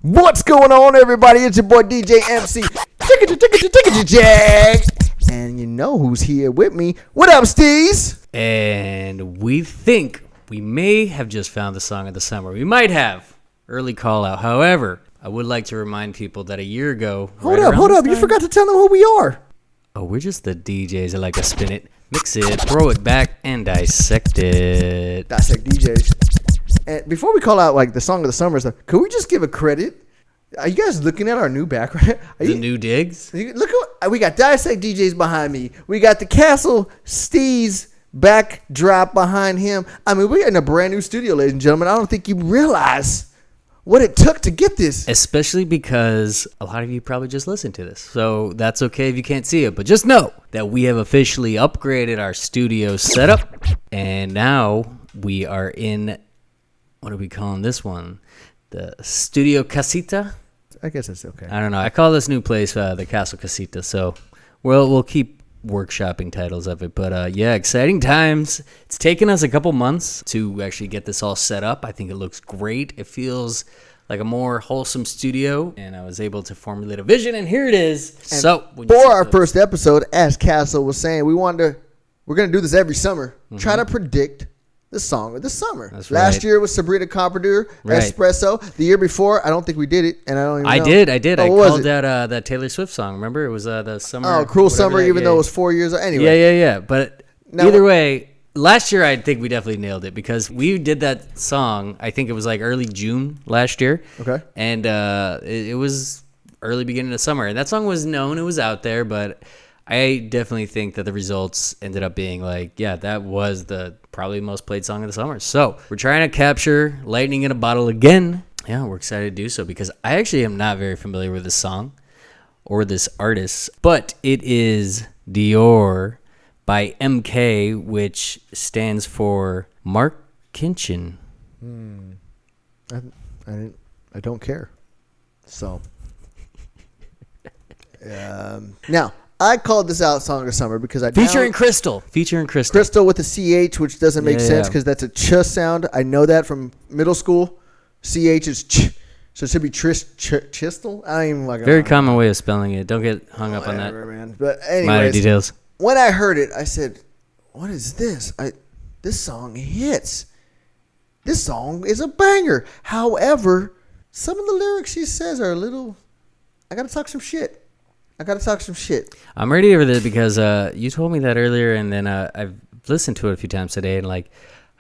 What's going on, everybody? It's your boy DJ MC, Jag, and you know who's here with me. What up, Steez? And we think we may have just found the song of the summer. We might have. Early call out. However, I would like to remind people that a year ago... Hold up. You forgot to tell them who we are. Oh, we're just the DJs that like to spin it, mix it, throw it back, and dissect it. Dissect DJs. And before we call out like the song of the summer stuff, could we just give a credit? Are you guys looking at our new background? New digs? Look at we got Dissect DJs behind me. We got the Castle Steez backdrop behind him. I mean, we're in a brand new studio, ladies and gentlemen. I don't think you realize what it took to get this. Especially because a lot of you probably just listened to this. So that's okay if you can't see it. But just know that we have officially upgraded our studio setup. And now we are in, what are we calling this one? The Studio Casita? I guess that's okay. I don't know. I call this new place the Castle Casita. So we'll keep workshopping titles of it. But yeah, exciting times. It's taken us a couple months to actually get this all set up. I think it looks great. It feels like a more wholesome studio. And I was able to formulate a vision. And here it is. And so for our first episode, as Castle was saying, we're going to do this every summer. Mm-hmm. Try to predict the song of the summer. That's Last right. year was Sabrina Carpenter, right. Espresso. The year before, I don't think we did it, and I don't even know. I did. I called that Taylor Swift song. Remember? It was the summer. Oh, Cruel Summer, even though it was 4 years old. Anyway. Yeah. But now, either way, last year I think we definitely nailed it because we did that song, I think it was like early June last year. Okay. And it was early beginning of summer. And that song was known. It was out there, but I definitely think that the results ended up being like, yeah, that was the probably most played song of the summer. So we're trying to capture lightning in a bottle again. Yeah, we're excited to do so because I actually am not very familiar with this song or this artist, but it is Dior by MK, which stands for Mark Kinchin. I don't care. So now, I called this out Song of the Summer because I featuring Chrystal. Chrystal with a CH, which doesn't make sense because that's a ch sound. I know that from middle school. CH is ch, so it should be Chrystal. I don't even like. Very common way of spelling it. Don't get hung up on that. Man. But anyways, minor details. When I heard it, I said, "What is this? This song hits. This song is a banger." However, some of the lyrics she says are a little. I gotta talk some shit. I'm ready for this because you told me that earlier, and then I've listened to it a few times today, and like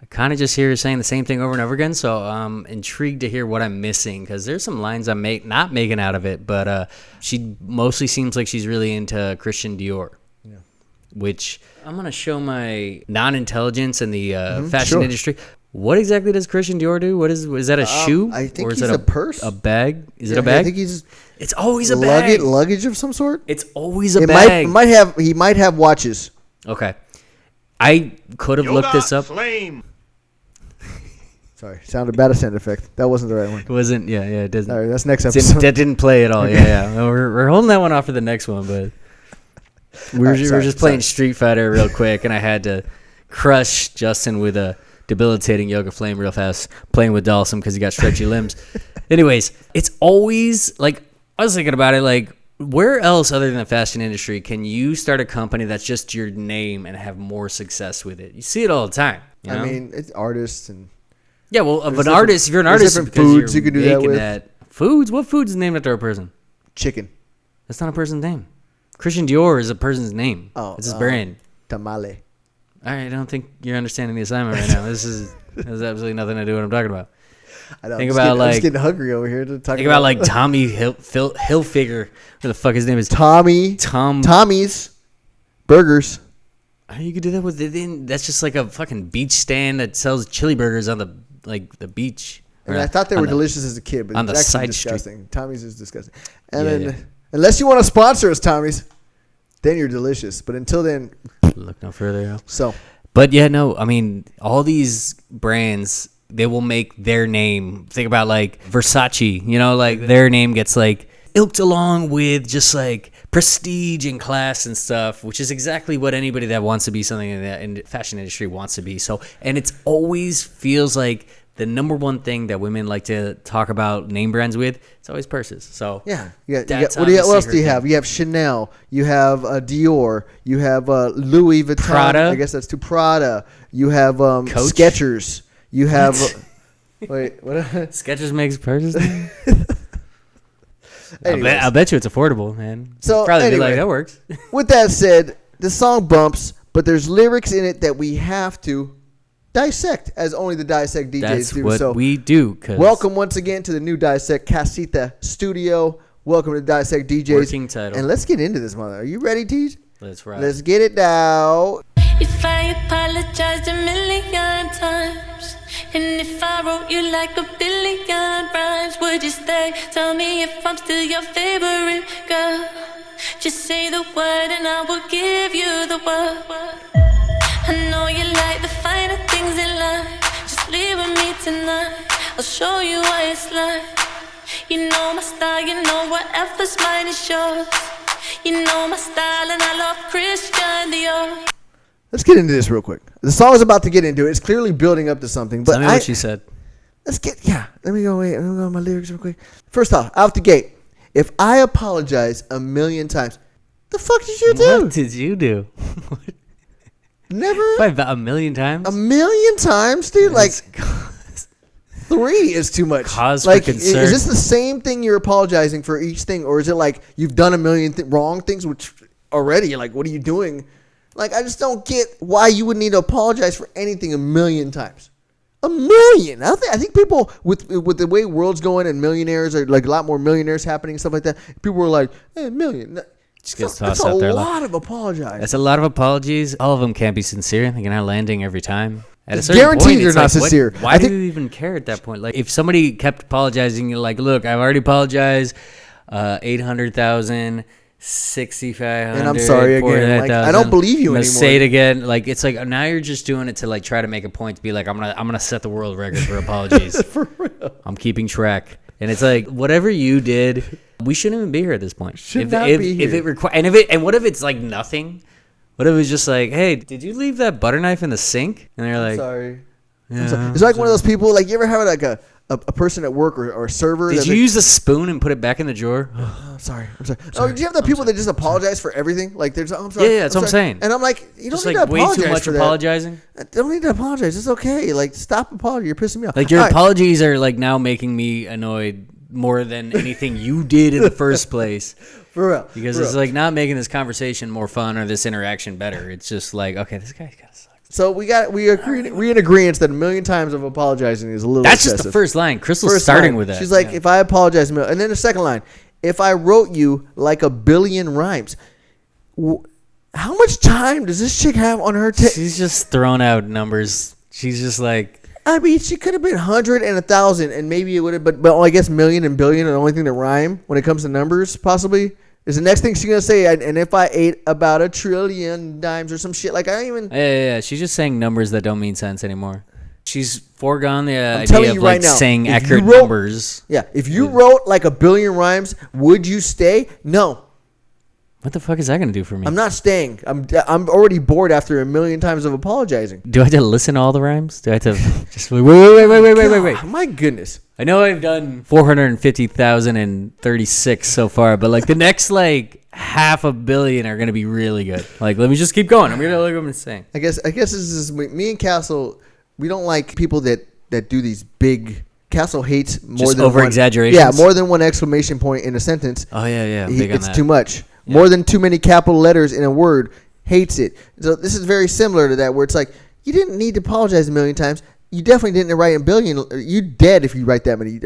I kind of just hear her saying the same thing over and over again. So I'm intrigued to hear what I'm missing because there's some lines I'm not making out of it, but she mostly seems like she's really into Christian Dior, which I'm gonna show my non-intelligence in the fashion industry. What exactly does Christian Dior do? What is that a shoe? I think or is it's that a purse. A bag? Is it a bag? I think it's always a bag. Luggage of some sort? It's always a bag. He might have watches. Okay. I could have looked this up. Flame. Sorry, sounded bad, a sound effect. That wasn't the right one. It wasn't, yeah, it doesn't. All right, that's next episode. That didn't play at all, yeah. We're holding that one off for the next one, but we're just playing Street Fighter real quick, and I had to crush Justin with a debilitating yoga flame real fast, playing with Dalsum because he got stretchy limbs. Anyways, it's always, like, I was thinking about it, like, where else other than the fashion industry can you start a company that's just your name and have more success with it? You see it all the time. You know? I mean, it's artists and... Yeah, well, if you're an artist, different foods you can do that with. Foods? What food is named after a person? Chicken. That's not a person's name. Christian Dior is a person's name. Oh, it's his brand. Tamale. All right, I don't think you're understanding the assignment right now. This has absolutely nothing to do with what I'm talking about. I know, I'm just getting hungry over here to talk think about like Tommy Hilfiger. What the fuck his name is? Tommy's Burgers. How you could do that with it? That's just like a fucking beach stand that sells chili burgers on the beach. And I thought they were delicious as a kid, but on it's the actually side disgusting. Tommy's is disgusting. And then, unless you want to sponsor us, Tommy's, then you're delicious. But until then, look no further. Yeah. So, but yeah, no, I mean, all these brands, they will make their name. Think about like Versace, you know, like their name gets like ilked along with just like prestige and class and stuff, which is exactly what anybody that wants to be something in the fashion industry wants to be. So, and it's always feels like the number one thing that women like to talk about name brands with, it's always purses. So yeah, what else do you have? You have Chanel, you have Dior, you have Louis Vuitton. Prada. I guess that's to Prada. You have Skechers. You have wait, what? Skechers makes purses. I bet you it's affordable, man. So probably anyway, be like that works. With that said, the song bumps, but there's lyrics in it that we have to dissect, as only the Dissect DJs That's do. what So we do. welcome once again to the new Dissect Casita Studio. Welcome to Dissect DJs. Working title. And let's get into this, mother. Are you ready, Teej? Let's ride. Let's get it now. If I apologized a million times, and if I wrote you like a billion rhymes, would you stay? Tell me if I'm still your favorite girl. Just say the word and I will give you the word. I know you like the finer things in life. Just leave with me tonight. I'll show you what it's like. You know my style, you know whatever's mine is yours. You know my style and I love Christian Dior. Let's get into this real quick. The song is about to get into it. It's clearly building up to something. But Tell me what she said. Let me go on my lyrics real quick. First off, out the gate. If I apologize a million times, the fuck did you do? What did you do? Never. About a million times? A million times, dude? Like, 3 is too much. Cause like, for concern. Is this the same thing you're apologizing for each thing? Or is it like you've done a million wrong things, which already, you're like, what are you doing? Like, I just don't get why you would need to apologize for anything a million times. A million. I think people with the way world's going and millionaires are like a lot more millionaires happening and stuff like that. People were like, hey, a million. Just gets That's tossed out there. a lot of apologize. That's a lot of apologies. All of them can't be sincere. They're not landing every time. At a It's certain guaranteed point, they're it's not like, sincere. Why do you even care at that point? Like, if somebody kept apologizing, you're like, look, I've already apologized. 800,000, 6,500. And I'm sorry again. Like, I don't believe you anymore. anymore. Say it again. Like, it's like now you're just doing it to like try to make a point to be like, I'm gonna set the world record for apologies. For real. I'm keeping track. And it's like, whatever you did, we shouldn't even be here at this point. Should not be here. If it and what if it's like nothing? What if it's just like, hey, did you leave that butter knife in the sink? And they're like, Sorry. yeah, I'm sorry. It's like one of those people, like, you ever have like a person at work or a server? did you use the spoon and put it back in the drawer? I'm sorry. Oh, do you have the people that just apologize for everything? Like, there's, I'm sorry. Yeah, that's what I'm saying. And I'm like, you don't Just need like to way apologize too much for that. apologizing. Don't need to apologize. It's okay. Like, stop apologizing. You're pissing me off. Like your All right. apologies are like now making me annoyed more than anything you did in the first place. For real. Because For it's real. like not making this conversation more fun or this interaction better. It's just like, okay, this guy's kind of sucks. So we in agreement that a million times of apologizing is a little That's excessive. just the first line. Crystal's First starting line, with that. She's like, if I apologize, and then the second line, if I wrote you like a billion rhymes. How much time does this chick have on her? She's just throwing out numbers. She's just like, I mean, she could have been 100 and 1,000, and maybe it would have. But I guess million and billion are the only thing that rhyme when it comes to numbers. Possibly is the next thing she's gonna say. And if I ate about 1 trillion dimes or some shit, like I don't even. yeah. She's just saying numbers that don't mean sense anymore. She's foregone the idea telling of you like right now, saying if accurate you wrote- numbers. Yeah, if you wrote like a billion rhymes, would you stay? No, What the fuck is that gonna do for me? I'm not staying. I'm already bored after a million times of apologizing. Do I have to listen to all the rhymes? Do I have to just wait? God, my goodness. I know I've done 450,036 so far, but like the next like 500 million are gonna be really good. Like, let me just keep going. I'm gonna look what I'm saying. I guess this is me and Castle. We don't like people that do these big. Castle hates more Just than over one, exaggerations? Yeah, more than one exclamation point in a sentence. Oh yeah. Big on It's that. too much. More than too many capital letters in a word. Hates it. So this is very similar to that, where it's like you didn't need to apologize a million times. You definitely didn't write a billion. You dead if you write that many.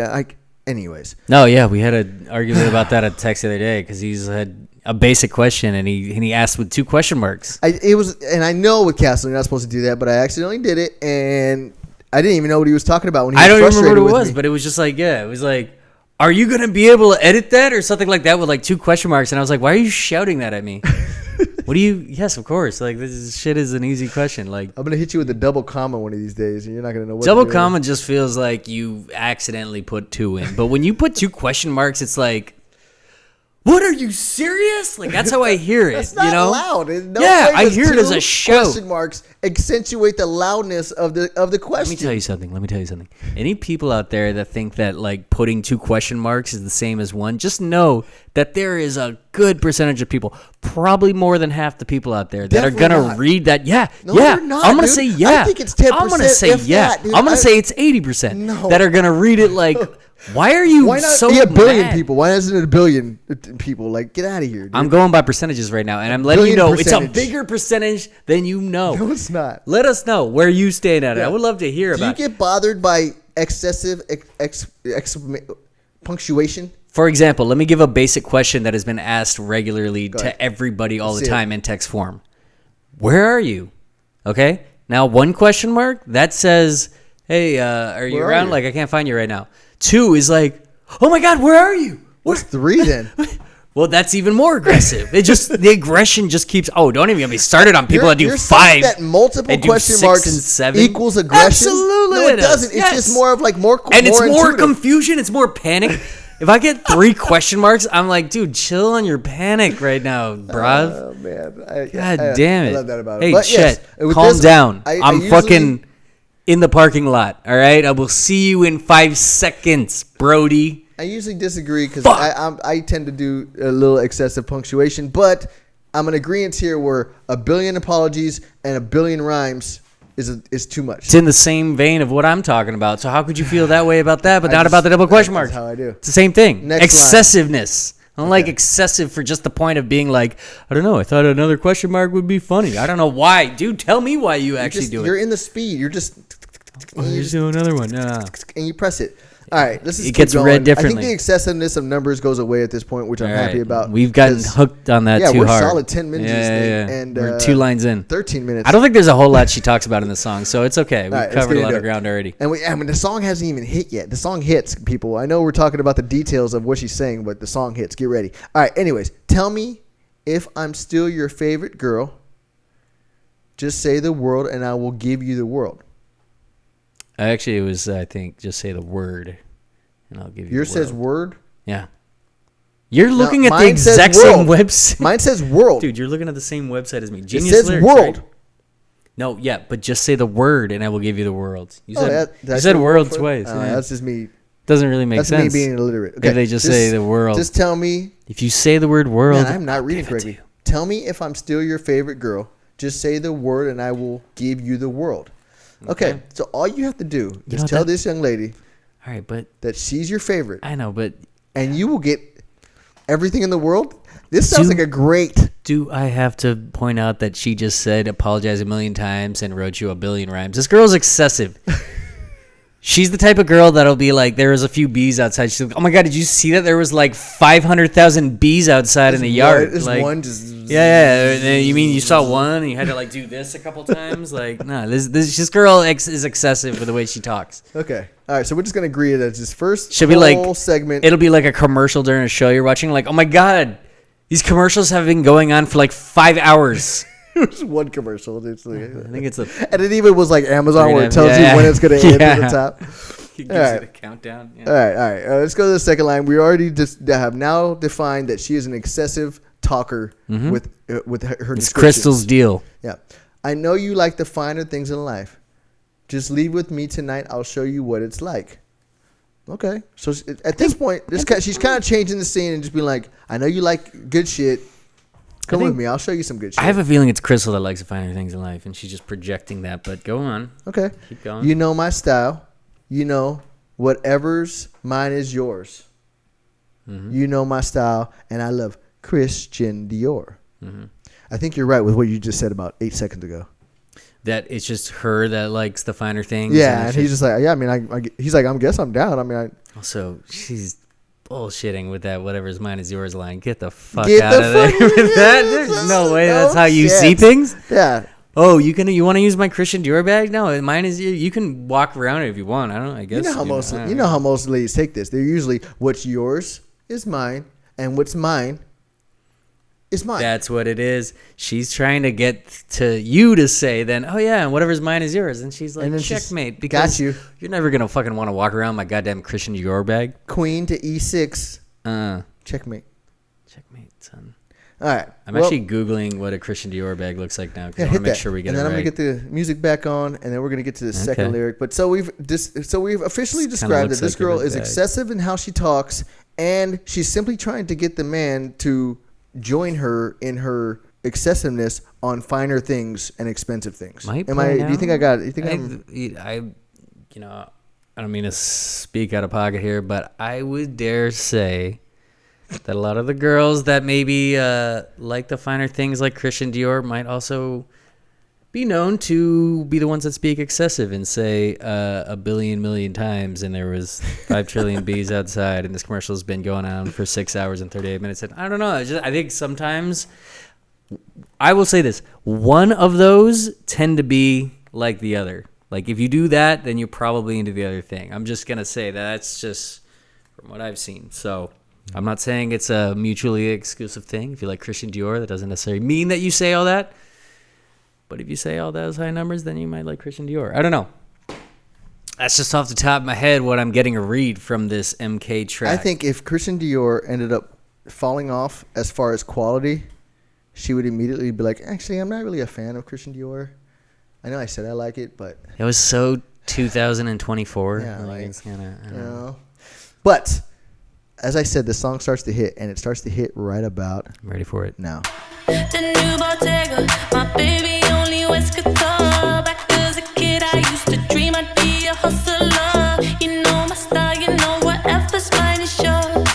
Anyways. No, yeah, we had an argument about that at text the other day because he's had a basic question and he asked with 2 question marks. And I know with Castle you're not supposed to do that, but I accidentally did it, and I didn't even know what he was talking about when he was I don't even frustrated remember what it with was, me. but it was just like, yeah, it was like, are you going to be able to edit that or something like that with like 2 question marks? And I was like, why are you shouting that at me? What do you, yes, of course. Like, shit is an easy question. Like, I'm going to hit you with a double comma one of these days, and you're not going to know what double to do. comma just feels like you accidentally put 2 in. But when you put 2 question marks, it's like, what, are you serious? Like, that's how I hear it. That's not you know? loud. No Yeah, way I does hear it as a 2 shout. Question marks accentuate the loudness of the question. Let me tell you something. Any people out there that think that like putting 2 question marks is the same as 1, just know that there is a good percentage of people, probably more than half the people out there, that Definitely are gonna not. read that. Yeah, No, yeah. they're not, I'm gonna dude. say yeah. I think it's 10%, I'm gonna say if yeah. that, dude. I'm gonna say it's 80% No. that are gonna read it like. Why are you Why not so be a billion mad? people? Why isn't it a billion people? Like, get out of here, dude. I'm going by percentage right now, and I'm letting you Billion know it's a percentage. bigger percentage than you know. No, it's not. Let us know where you stand at it. Yeah. I would love to hear Do you about it. get bothered by excessive punctuation? For example, let me give a basic question that has been asked regularly ahead. to everybody all Let's the see it. time in text form. Where are you? Okay. Now, 1 question mark that says, "Hey, are you Where are around?" you? Like, I can't find you right now. 2 is like, "Oh my God, where are you?" What's 3 then? Well, that's even more aggressive. It just the aggression just keeps. Oh, don't even get me started on people that do You're saying 5. that multiple and do question 6 marks and 7 equals aggression? Absolutely, No, it doesn't. It's Yes. just more of like more and it's more intuitive. confusion. It's more panic. If I get 3 question marks, I'm like, dude, chill on your panic right now, bruv. Oh man, God damn it! I love that about it. Hey, But yes, Chet, with calm this, down. I I'm usually- fucking in the parking lot. All right, I will see you in 5 seconds, Brody. I usually disagree because Fuck. I tend to do a little excessive punctuation, but I'm an agreement here where a billion apologies and a billion rhymes is too much. It's in the same vein of what I'm talking about. So how could you feel that way about that, but not about the double question marks? That's how I do. It's the same thing. Next line. Excessiveness. I don't like excessive for just the point of being like, I don't know. I thought another question mark would be funny. I don't know why, dude. Tell me why you actually do it. You're in the speed. You're just Just do another one. No. and you press it. All right, let's just It keep gets going. read I think differently. the excessiveness of numbers goes away at this point, which I'm All happy right. about. We've gotten 'cause- hooked on that yeah, too we're hard. solid 10 minutes in this thing, and we're 2 lines in. 13 minutes. I don't think there's a whole lot she talks about in the song, so it's okay. We've All right, let's covered get a lot into of it. ground already. And I mean, the song hasn't even hit yet. The song hits, people. I know we're talking about the details of what she's saying, but the song hits. Get ready. All right, anyways, tell me if I'm still your favorite girl. Just say the word, and I will give you the world. Actually, it was, I think, just say the word, and I'll give you Yours the world. says word. Yeah. You're looking at the mine says exact same world. website. Mine says world. Dude, you're looking at the same website as me. it Genius says lyrics, world. right? No, yeah, but just say the word, and I will give you the world. You Oh, said, did I you say said world first? twice. Oh, yeah. that's just me. Doesn't really make That's sense. me being illiterate. Okay, If they just say the world. Just tell me. If you say the word world, Man, I'm not I'll reading give it to correctly. you. Tell me if I'm still your favorite girl. Just say the word, and I will give you the world. Okay, so all you have to do is know tell that- this young lady All right, but that she's your favorite, I know, but and you will get everything in the world. This sounds Do- like a great. do I have to point out that she just said apologize a million times and wrote you a billion rhymes? This girl's excessive. She's the type of girl that'll be like, there was a few bees outside. She's like, oh my God, did you see that? There was like 500,000 bees outside in the yard. This Like, one just. yeah. You mean you saw one and you had to like do this a couple times? Like, no, this girl is excessive with the way she talks. Okay. All right. So we're just gonna agree that this first She'll be like, whole segment. It'll be like a commercial during a show you're watching. Like, oh my God, these commercials have been going on for like 5 hours. There's one commercial. It's like, I think it's a. and it even was like Amazon where it tells Yeah. you when it's gonna end at the Yeah. top. It gives All right. you the countdown. Yeah. All right. Let's go to the second line. We already just have now defined that she is an excessive talker with her It's descriptions. Chrystal's deal. Yeah. I know you like the finer things in life. Just leave with me tonight. I'll show you what it's like. Okay. So at this point, she's kind of changing the scene and just being like, I know you like good shit. Come with me. I'll show you some good shit. I have a feeling it's Chrystal that likes the finer things in life, and she's just projecting that. But go on. Okay. Keep going. You know my style. You know whatever's mine is yours. You know my style, and I love Christian Dior. I think you're right with what you just said about 8 seconds ago. That it's just her that likes the finer things. Yeah, and it's he's just like, yeah. I mean, he's like, I guess I'm down. I mean, also she's bullshitting with that whatever's mine is yours line. Get the fuck Get out the of there fuck- with that. There's no way that's how you see shit. things. Yeah. Oh, you want to use my Christian Dior bag? No, mine is. You can walk around it if you want. I guess. You know how most ladies take this. They're usually what's yours is mine, and what's mine is mine. That's what it is. She's trying to get to you to say then, oh yeah, and whatever's mine is yours. And she's like, and checkmate. Because got you. You're never gonna fucking want to walk around my goddamn Christian Dior bag. Queen to E6. Checkmate. Checkmate, son. All right. I'm actually Googling what a Christian Dior bag looks like now because I want to make sure we get it right. And then I'm going to get the music back on, and then we're going to get to the second lyric. But so we've officially described that this girl is excessive in how she talks, and she's simply trying to get the man to join her in her excessiveness on finer things and expensive things. Do you think I got it? You think I don't mean to speak out of pocket here, but I would dare say that a lot of the girls that maybe like the finer things like Christian Dior might also be known to be the ones that speak excessive and say a billion million times, and there was 5 trillion bees outside, and this commercial has been going on for 6 hours and 38 minutes. And I don't know. I think sometimes, I will say this, one of those tend to be like the other. Like if you do that, then you're probably into the other thing. I'm just going to say that's just from what I've seen. So I'm not saying it's a mutually exclusive thing. If you like Christian Dior, that doesn't necessarily mean that you say all that. But if you say all those high numbers, then you might like Christian Dior. I don't know. That's just off the top of my head what I'm getting a read from this MK track. I think if Christian Dior ended up falling off as far as quality, she would immediately be like, actually, I'm not really a fan of Christian Dior. I know I said I like it, but... It was so 2024. Yeah, it's kinda, I don't know. But... as I said, the song starts to hit, and it starts to hit right about... I'm ready for it. Now. The new Bottega, my baby only wears couture. Back as a kid, I used to dream I'd be a hustler. You know my style, you know whatever's mine is yours.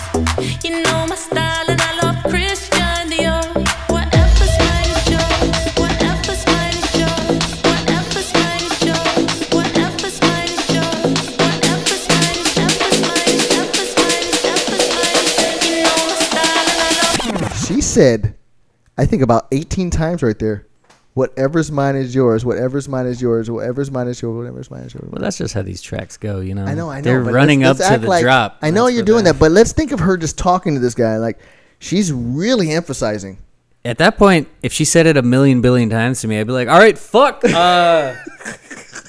You know my style, and I love Christian Dior. Whatever's mine is yours. Whatever's mine is yours. Whatever's mine is yours. Whatever's mine is yours. Whatever's mine is She said, I think about 18 times right there, whatever's mine is yours, whatever's mine is yours, whatever's mine is yours, whatever's mine is yours. Well, that's just how these tracks go, you know? I know. They're running up to the drop. I know you're doing that, but let's think of her just talking to this guy. Like, she's really emphasizing. At that point, if she said it a million billion times to me, I'd be like, all right, fuck.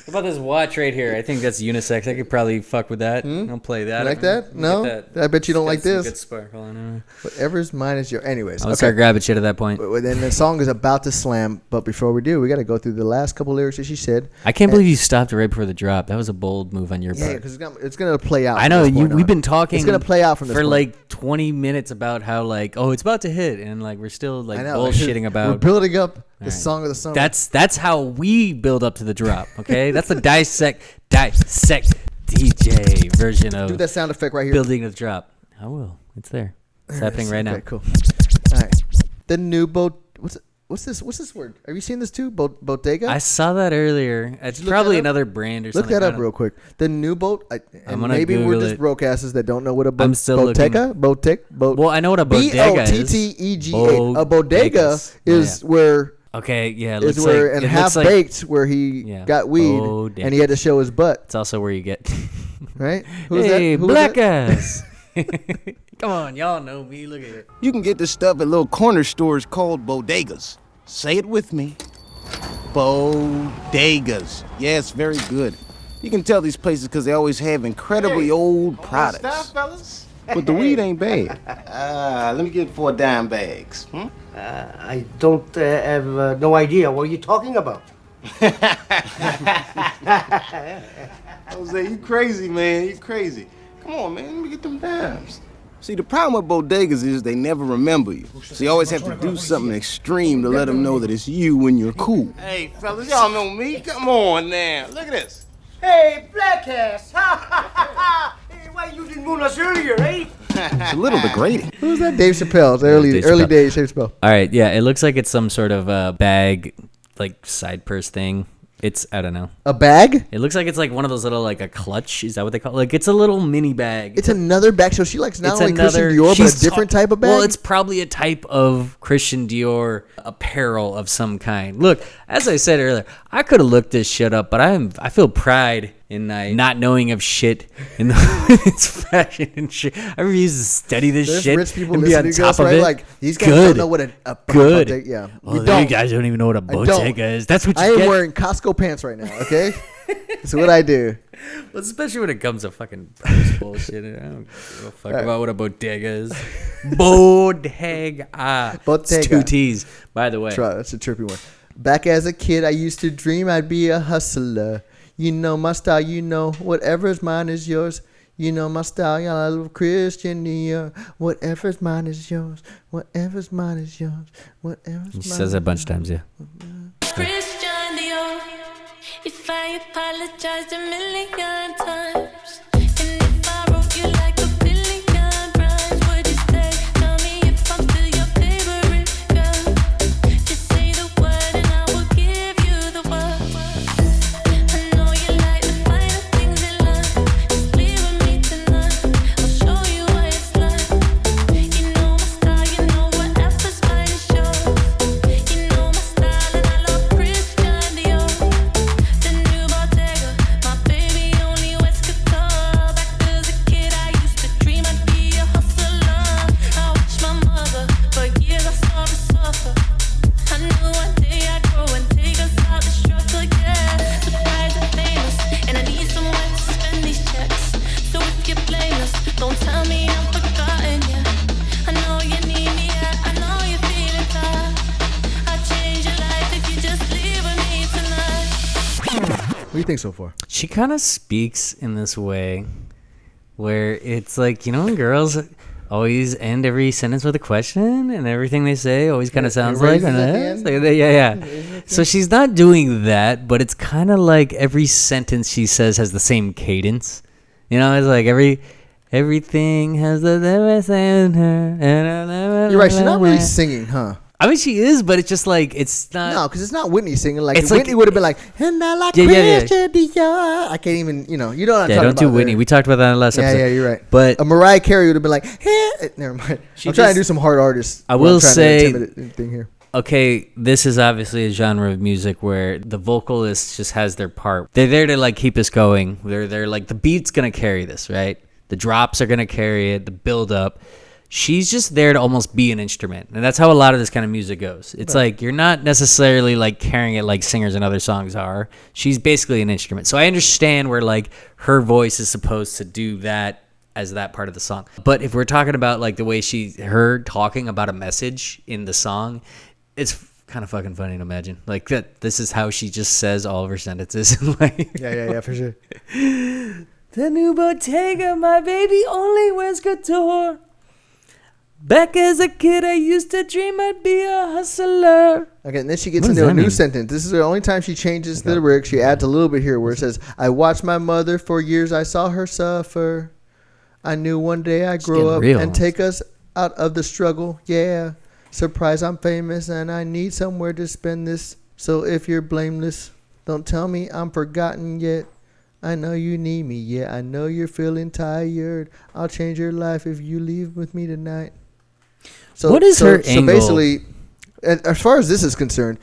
How about this watch right here? I think that's unisex. I could probably fuck with that. Don't play that. You like that? No? I bet you don't like this. Good sparkle on it. Whatever's mine is yours. Anyways. I'll start grabbing shit at that point. But then the song is about to slam. But before we do, we got to go through the last couple lyrics that she said. I can't believe you stopped right before the drop. That was a bold move on your part. Yeah, because it's going to play out. I know. We've been talking. It's going to play out from this for point. like 20 minutes about how like, oh, it's about to hit. And like, we're still like bullshitting about. We're building up the song of the summer. That's how we build up to the drop. Okay. That's the Dissect DJ version of. Do that sound effect right here. Building the drop. I will. It's there. It's happening right now. Okay, cool. All right. The new What's this word? Have you seen this too? Bottega? I saw that earlier. It's probably another brand or something. Look that up real quick. The new boat. And maybe Google we're just broadcasters that don't know what a I'm still Bottega. Well, I know what a bodega is. Bottega. A bodega is where. Okay, yeah. Is where and half baked where he got weed and he had to show his butt. It's also where you get. Right? Hey, black ass. Come on, y'all know me. Look at it. You can get this stuff at little corner stores called bodegas. Say it with me. Bodegas. Yes, very good. You can tell these places because they always have incredibly old products. Stop, fellas. But the weed ain't bad. Let me get 4 dime bags. I don't have no idea what you're talking about. Jose, you crazy, man. You crazy. Come on, man. Let me get them dimes. See, the problem with bodegas is they never remember you. So you always have to do something extreme to let them know that it's you when you're cool. Hey, fellas, y'all know me. Come on now. Look at this. Hey, black ass. Hey, why you didn't moon us earlier, eh? It's a little degrading. Who's that? Dave Chappelle. Early days Dave Chappelle. All right, yeah. It looks like it's some sort of bag, like side purse thing. It's, I don't know. A bag? It looks like it's like one of those little, like a clutch. Is that what they call it? Like, it's a little mini bag. It's another bag. So she likes not It's only Christian another- Dior, but she's a different type of bag? Well, it's probably a type of Christian Dior apparel of some kind. Look, as I said earlier, I could have looked this shit up, but I feel pride in not knowing of shit in its fashion and shit. I refuse to study this There's shit rich people and be on listening to top us, of right? it. Like, these guys Good. don't know what a Good. bodega- yeah. Oh, We you don't. guys don't even know what a I don't. bodega is. That's what you I am get. wearing Costco pants right now, okay? That's what I do. Well, especially when it comes to fucking price bullshit. I don't give a fuck about what a bodega is. Bodega. It's Bottega. 2 T's, by the way. Try, that's a trippy one. Back as a kid, I used to dream I'd be a hustler. You know my style, you know whatever's mine is yours. You know my style, I love Christian Dior. Whatever's mine is yours. Whatever's mine is yours. Whatever's mine. He says that a bunch of times, yeah. Christian Dior, if I apologized a million times, and if I wrote you like a billion rhymes, would you stay? Tell me if I'm still your favorite girl. Just say the word and I will give you the word. I know you like the finer things in life. Just leave with me tonight. I'll show you what it's like. You know my style, you know whatever's mine is yours. You know my style and I love Christian Dior. The new Bottega, my baby only wears couture. Back as a kid, I used to dream I'd be a hustler. I watched my mother, for years I saw her suffer. I knew one day I'd grow and take us out the struggle, yeah. Surprised and famous, and I need somewhere to spend these checks. So if you're blameless, don't tell me I'm forgotten, yeah. I know you need me, yeah. I know you're feeling tired. I'll change your life if you just leave with me tonight. What do you think so far? She kind of speaks in this way where it's like, you know, when girls always end every sentence with a question and everything they say always kind of sounds like, raises at the end? yeah. So she's not doing that, but it's kind of like every sentence she says has the same cadence. You know, it's like everything has the You're right. She's not really singing, huh? I mean, she is, but it's just like, it's not. No, because it's not Whitney singing. Like, It's Whitney like- would have been like, and I like Yeah, yeah. Christian Dior. I can't even, you know what I'm Yeah, talking don't about. do Whitney. there. We talked about that in the last Yeah, episode. yeah, you're right. But A Mariah Carey would have been like, hey. Never mind. I'm trying just- to do some hard artists. I I'm will trying to say- intimidate thing here. okay, this is obviously a genre of music where the vocalist just has their part. They're there to like keep us going. They're like, the beat's gonna carry this, right? The drops are gonna carry it, the build up. She's just there to almost be an instrument. And that's how a lot of this kind of music goes. It's like you're not necessarily like carrying it like singers and other songs are. She's basically an instrument. So I understand where like her voice is supposed to do that as that part of the song. But if we're talking about like the way her talking about a message in the song, it's kind of fucking funny to imagine like that this is how she just says all of her sentences. Like, Yeah, for sure. the new Bottega, my baby only wears couture. Back as a kid, I used to dream I'd be a hustler. Okay, and then she gets What does into a that new mean? sentence. This is the only time she changes the lyrics. She adds a little bit here where it says, I watched my mother for years. I saw her suffer. I knew one day I'd grow getting up real. and take us out of the struggle. Yeah. Surprise, I'm famous and I need somewhere to spend this. So if you're blameless, don't tell me I'm forgotten yet. I know you need me. Yeah, I know you're feeling tired. I'll change your life if you leave with me tonight. So What is her So angle? basically, as far as this is concerned,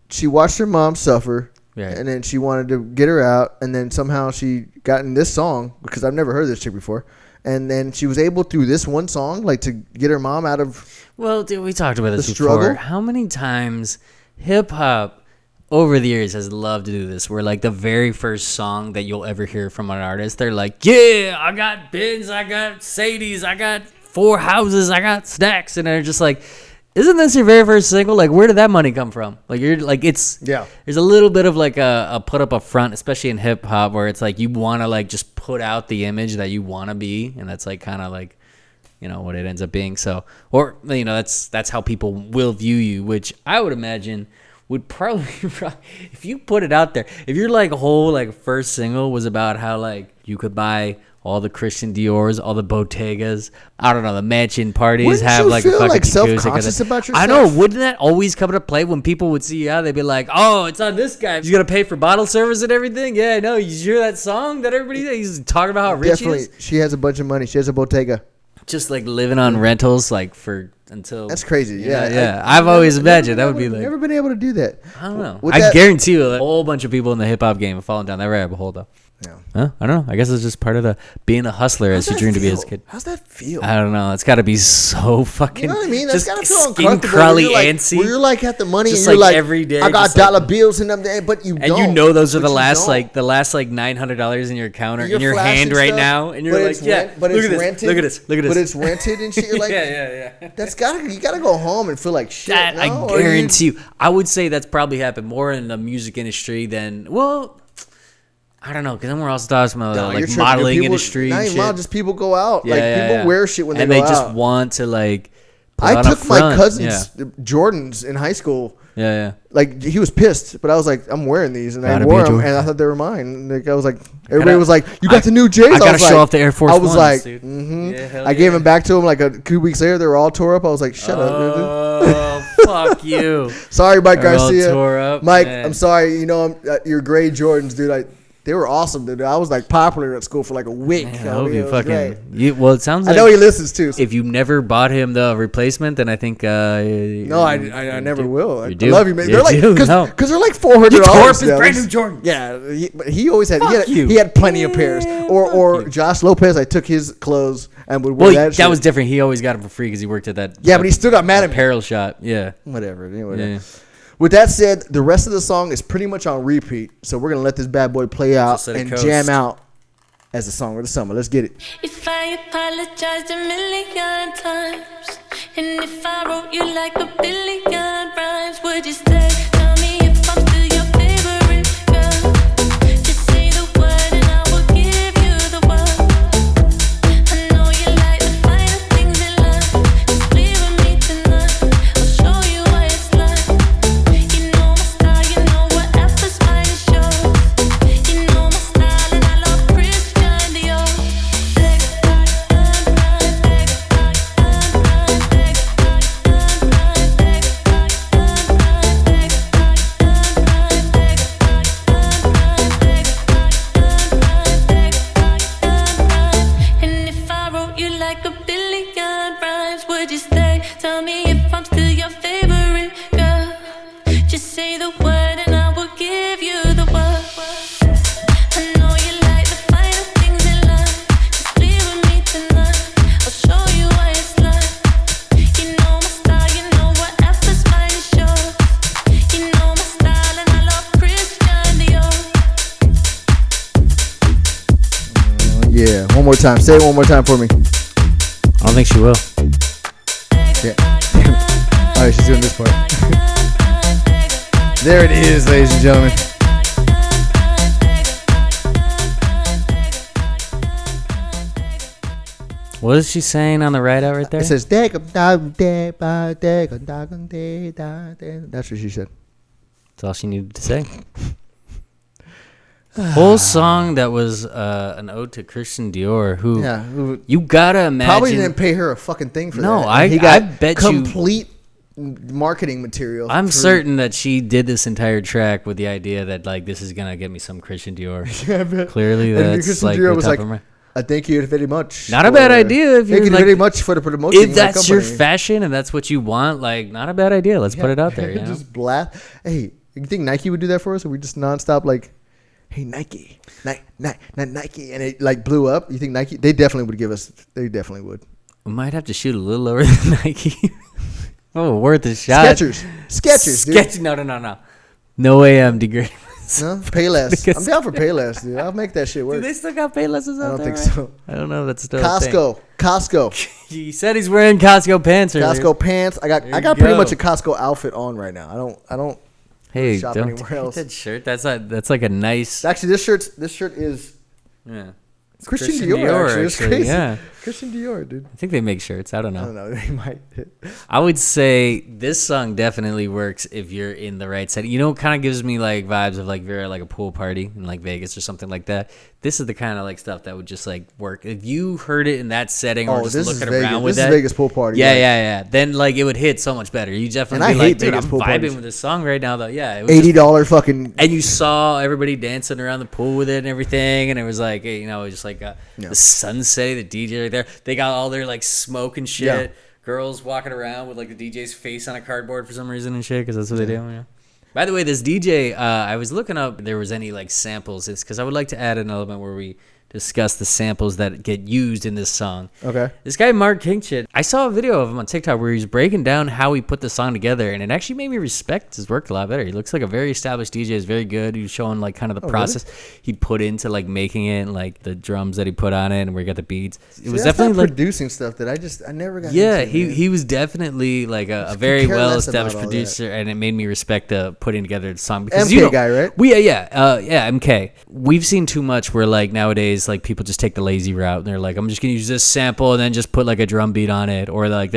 she watched her mom suffer, Right. and then she wanted to get her out, and then somehow she got in this song, because I've never heard this chick before, and then she was able through this one song, like, to get her mom out of... Well, dude, we talked about this The before. struggle? How many times hip hop over the years has loved to do this, where like the very first song that you'll ever hear from an artist, they're like, yeah, I got Benz, I got Sadies, I got 4 houses, I got stacks, and they're just like, isn't this your very first single? Like, where did that money come from? Like, you're like, it's, Yeah. there's a little bit of like a put up a front, especially in hip hop, where it's like you want to like just put out the image that you want to be, and that's like kind of like, you know, what it ends up being. So, or, you know, that's how people will view you, which I would imagine would probably if you put it out there, if your like whole like first single was about how like you could buy all the Christian Dior's, all the Bottegas, I don't know, the mansion parties Wouldn't have you like feel a fucking like jacuzzi, self-conscious about yourself? I know, wouldn't that always come into play when people would see you out? They'd be like, "Oh, it's on this guy. He's gonna pay for bottle service and everything." Yeah, no, you hear that song that he's talking about how rich he is? She has a bunch of money. She has a Bottega. Just like living on rentals, like for until That's crazy. Yeah, yeah. I've always imagined that would be like. Never been able to do that. I don't know. With I that- guarantee you, a whole bunch of people in the hip hop game have fallen down that rabbit hole, though. Yeah. Huh? I don't know. I guess it's just part of the being a hustler as you dream to be as a kid. How's that feel? I don't know. It's got to be so fucking. You know what I mean? That's just gotta feel skin uncomfortable. crawly, Where you're like, antsy. where you're like at the money, Just and you're like like every day, I got just dollar like- bills in them, but you and don't. you know those are But the you last don't. like $900 in your counter You're in your flashing hand right stuff, now, and you're but like, it's yeah, but look it's at this, rented. look at this, look at this. But it's rented and shit. You're like, yeah. you gotta go home and feel like shit. That no? I Or guarantee you. I would say that's probably happened more in the music industry than I don't know, because then we're also talking about No, like you're tripping. modeling People- industry Not and even shit. model, just people go out. Yeah, like yeah, people yeah. wear shit when they and go they just out. want to like. Put I on a took my front. cousin's Jordans in high school. Yeah. Like he was pissed, but I was like, I'm wearing these, and Gotta I be wore a them, Jordan. and I thought they were mine. Like I was like, everybody was like, you got the new J's. I gotta was show like, off the Air Force I was Ones, like, dude. mm-hmm. Yeah, hell I gave yeah. them back to him like 2 weeks later. They were all tore up. I was like, shut up, dude. Oh, fuck you. Sorry, Mike They're all Garcia. tore up, Mike, man. I'm sorry. You know, your gray Jordans, dude. They were awesome, dude. I was like popular at school for like a week. Man, I I hope mean, you it was fucking. great. Well, it sounds I like know he listens too. So. if you never bought him the replacement, then I think. No, I never will. I do. love you, man. You They're like do, because no. they're like $400. You tore up his now. brand new Jordan. Yeah, but he always had. Fuck you. He had plenty of pairs. Man, Or fuck you. Josh Lopez. I took his clothes and would wear Well, that. that shit. was different. He always got them for free because he worked at that. Yeah, but he still got mad at me. apparel shop. Yeah. Whatever. Yeah. With that said, the rest of the song is pretty much on repeat. So we're gonna let this bad boy play out Just let it and coast. jam out as the song of the summer. Let's get it. If I apologized a million times, and if I wrote you like a billion rhymes, would you stay? Tell me if I'm still your favorite girl. Just say the word and I will give you the world. I know you like the finer things in life. Just leave with me tonight. I'll show you what it's like. You know my style, you know whatever's mine is yours. You know my style and I love Christian Dior. And if I wrote you like a billion rhymes, would you stay? Tell me if I'm still your favorite girl. Just say the word and I will give you the word. I know you like the finer things in life. Just leave with me tonight. I'll show you what it's like. You know my style, you know whatever's mine is yours. You know my style and I love Christian Dior. Yeah, one more time. Say it one more time for me. I don't think she will. Yeah. All right, she's doing this part. There it is, ladies and gentlemen. What is she saying on the right out right there? It says, that's what she said. That's all she needed to say. Whole song that was an ode to Christian Dior, who Yeah. you gotta imagine. Probably didn't pay her a fucking thing for No, that. And he I got bet you- complete marketing material. I'm for- certain that she did this entire track with the idea that like this is gonna get me some Christian Dior. Yeah, I bet. Clearly, And that's Christian like Dior the was top like, of my. I thank you very much. Not a bad idea if thank you're you like, very much for the promotion. if of the that's your company. fashion and that's what you want, like not a bad idea. Let's put it out there. You know? Just blast. Hey, you think Nike would do that for us? If we just nonstop like, hey Nike, Nike, and it like blew up. You think Nike? They definitely would give us. They definitely would. We might have to shoot a little lower than Nike. Oh, worth a shot. Skechers, dude. No. No way I'm degrading. No, pay less. Because- I'm down for pay less, dude. I'll make that shit work. Do they still got Paylesses I out don't there? think right? so. I don't know if that's still a thing. Costco, He said he's wearing Costco pants earlier. Costco pants. I got There you pretty go. much a Costco outfit on right now. I don't Hey, shop don't anywhere take else. that shirt. That's like a nice. Actually, this shirt is Yeah. Christian Christian Dior. Dior, Actually, it's actually, crazy. yeah. Christian Dior, dude. I think they make shirts. I don't I know. don't know. They might. I would say this song definitely works if you're in the right setting. You know, it kind of gives me like vibes of like if you're at like a pool party in like Vegas or something like that. This is the kind of like stuff that would just like work. If you heard it in that setting or just looking around with this that. This is Vegas pool party. Yeah. Then like it would hit so much better. You definitely be like, dude, I'm vibing with this song right now though. Yeah. It was $80 fucking. And you saw everybody dancing around the pool with it and everything. And it was like, you know, just like the sunset, the DJ right there. They got all their like smoke and shit. Yeah. Girls walking around with like the DJ's face on a cardboard for some reason and shit because that's what they do. Yeah. By the way, this DJ, I was looking up if there was any like samples. It's because I would like to add an element where we discuss the samples that get used in this song. Okay. This guy, Mark Kingshit, I saw a video of him on TikTok where he's breaking down how he put the song together, and it actually made me respect his work a lot better. He looks like a very established DJ. He's very good. He was showing like kind of the process he put into like making it, and like the drums that he put on it, and where he got the beats. It was definitely like producing stuff that I never got. Yeah, into, he was definitely like a very well established producer, and it made me respect the putting together the song because MK guy, right? Yeah, MK. We've seen too much where like nowadays like people just take the lazy route and they're like, I'm just gonna use this sample and then just put like a drum beat on it, or like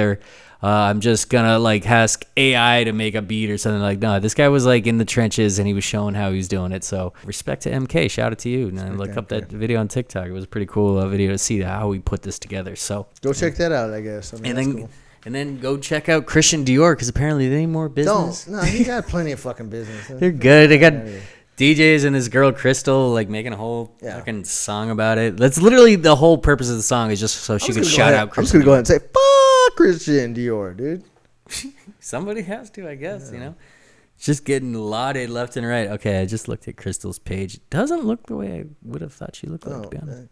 I'm just gonna like ask AI to make a beat or something. Like, no, this guy was like in the trenches and he was showing how he was doing it. So respect to MK, shout out to you. And look up that video on TikTok. It was a pretty cool video to see how we put this together. So go check that out, I guess. And then go check out Christian Dior because apparently they need more business. No, he got plenty of fucking business. They're good. They got DJs and this girl Chrystal like making a whole fucking song about it. That's literally the whole purpose of the song is just so she could shout out Christian. I'm just gonna go ahead and say fuck Christian Dior, dude. Somebody has to, I guess. You know, just getting lauded left and right. Okay, I just looked at Crystal's page. It doesn't look the way I would have thought she looked like, to be honest.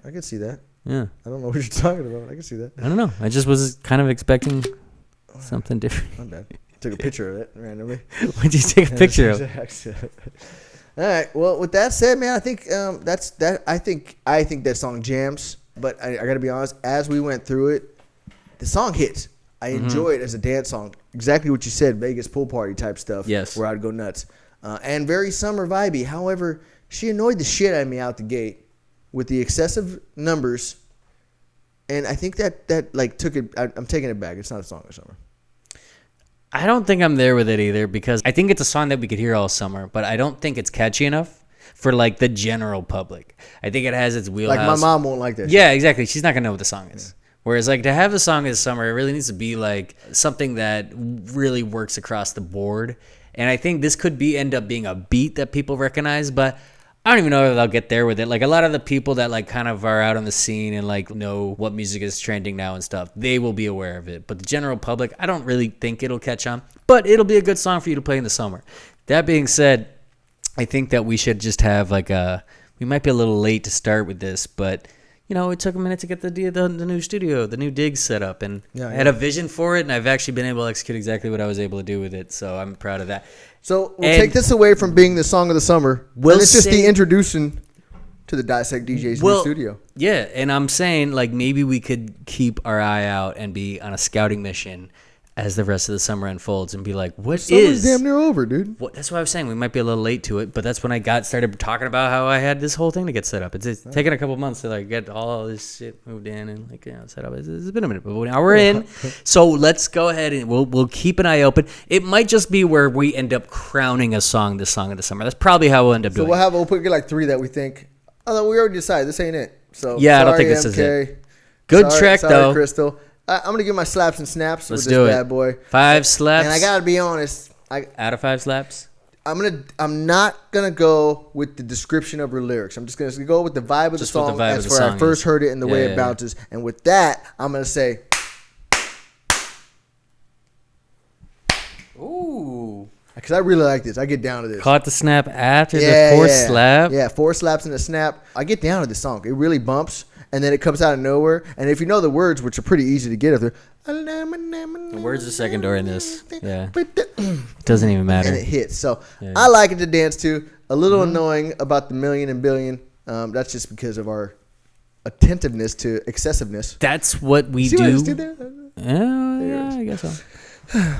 I can see that. Yeah. I don't know what you're talking about. I can see that. I don't know. I just was kind of expecting something different. My bad. Took a picture of it randomly. What'd you take a picture of? All right. Well, with that said, man, I think that's that. I think that song jams. But I got to be honest. As we went through it, the song hits. I enjoy it as a dance song. Exactly what you said, Vegas pool party type stuff. Yes. Where I'd go nuts. And very summer vibey. However, she annoyed the shit out of me out the gate with the excessive numbers. And I think that like took it. I'm taking it back. It's not a song of summer. I don't think I'm there with it either because I think it's a song that we could hear all summer, but I don't think it's catchy enough for like the general public. I think it has its wheelhouse. Like my mom won't like that. Yeah, exactly. She's not gonna know what the song is. Yeah. Whereas like to have a song this summer, it really needs to be like something that really works across the board. And I think this could end up being a beat that people recognize, but I don't even know if they'll get there with it. Like a lot of the people that like kind of are out on the scene and like know what music is trending now and stuff, they will be aware of it. But the general public, I don't really think it'll catch on, but it'll be a good song for you to play in the summer. That being said, I think that we should just have like we might be a little late to start with this, but you know, it took a minute to get the new studio, the new digs set up, and I had a vision for it, and I've actually been able to execute exactly what I was able to do with it, so I'm proud of that. So we'll take this away from being the song of the summer. It's just the introduction to the Dissect DJs new studio. Yeah, and I'm saying like maybe we could keep our eye out and be on a scouting mission as the rest of the summer unfolds and be like, Summer's damn near over, dude. That's what I was saying. We might be a little late to it, but that's when I started talking about how I had this whole thing to get set up. It's taken a couple months to like get all this shit moved in and like set up. It's been a minute, but now we're in. So let's go ahead and we'll keep an eye open. It might just be where we end up crowning a song the song of the summer. That's probably how we'll end up doing. So we'll put like 3 that we think. Oh, we already decided this ain't it. So yeah, I don't think this is it. Good track though, Chrystal. I'm gonna give my slaps and snaps with this bad boy. 5 slaps. And I gotta be honest. Out of 5 slaps. I'm not gonna go with the description of her lyrics. I'm just gonna go with the vibe of the song. That's where I first heard it and the way it bounces. And with that, I'm gonna say, ooh, because I really like this. I get down to this. Caught the snap after the 4th slap. Yeah, 4 slaps and a snap. I get down to this song. It really bumps. And then it comes out of nowhere. And if you know the words, which are pretty easy to get, if they're the words are secondary in this. Yeah, it doesn't even matter. And it hits. So I like it to dance to. A little annoying about the million and billion. That's just because of our attentiveness to excessiveness. That's what we See do. What I just did there? Yeah, I guess so.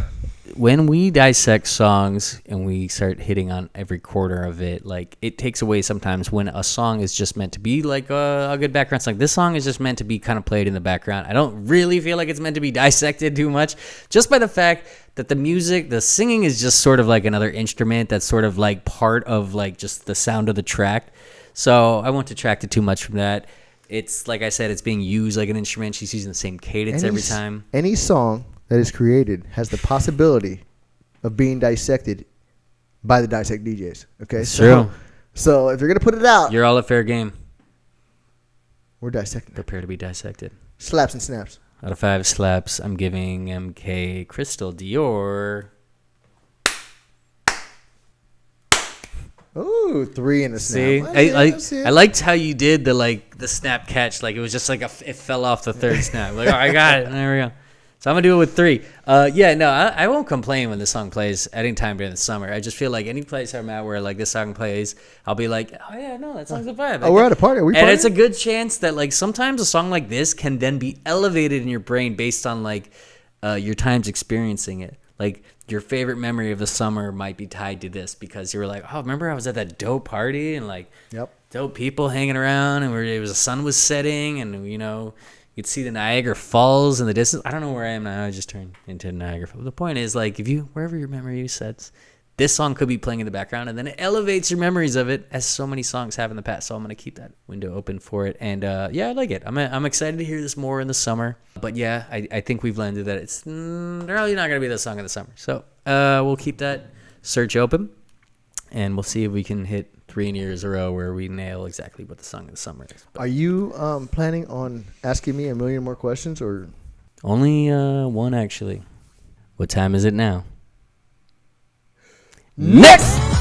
when we dissect songs and we start hitting on every quarter of it, like it takes away sometimes when a song is just meant to be like a good background song. This song is just meant to be kind of played in the background. I don't really feel like it's meant to be dissected too much, just by the fact that the music, the singing is just sort of like another instrument that's sort of like part of like just the sound of the track. So I won't detract it too much from that. It's like I said, it's being used like an instrument. She's using the same cadence every time. Any song that is created has the possibility of being dissected by the Dissect DJs. Okay, True. So if you're gonna put it out, You're all at fair game. we're dissecting. Prepare to be dissected. Slaps and snaps. Out of 5 slaps, I'm giving MK Chrystal Dior. Ooh, 3 in the See, snap. I liked how you did the snap catch. Like it was just like it fell off the third snap. Like, oh, I got it. There we go. So I'm gonna do it with 3. I won't complain when this song plays at any time during the summer. I just feel like any place I'm at where like this song plays, I'll be like, oh yeah, no, that song's a vibe. Oh, we're at a party. Are we And partying? it's a good chance that like sometimes a song like this can then be elevated in your brain based on like your times experiencing it. Like your favorite memory of the summer might be tied to this because you were like, oh, remember I was at that dope party and like dope people hanging around and the sun was setting and you could see the Niagara Falls in the distance. I don't know where I am now. I just turned into Niagara Falls. The point is like wherever your memory sets, this song could be playing in the background and then it elevates your memories of it as so many songs have in the past. So I'm going to keep that window open for it. And I like it. I'm excited to hear this more in the summer. But yeah, I think we've landed that it's really not going to be the song of the summer. So we'll keep that search open and we'll see if we can hit 3 years in a row where we nail exactly what the song of the summer is. But Are you planning on asking me a million more questions or? only one actually. What time is it now? Next!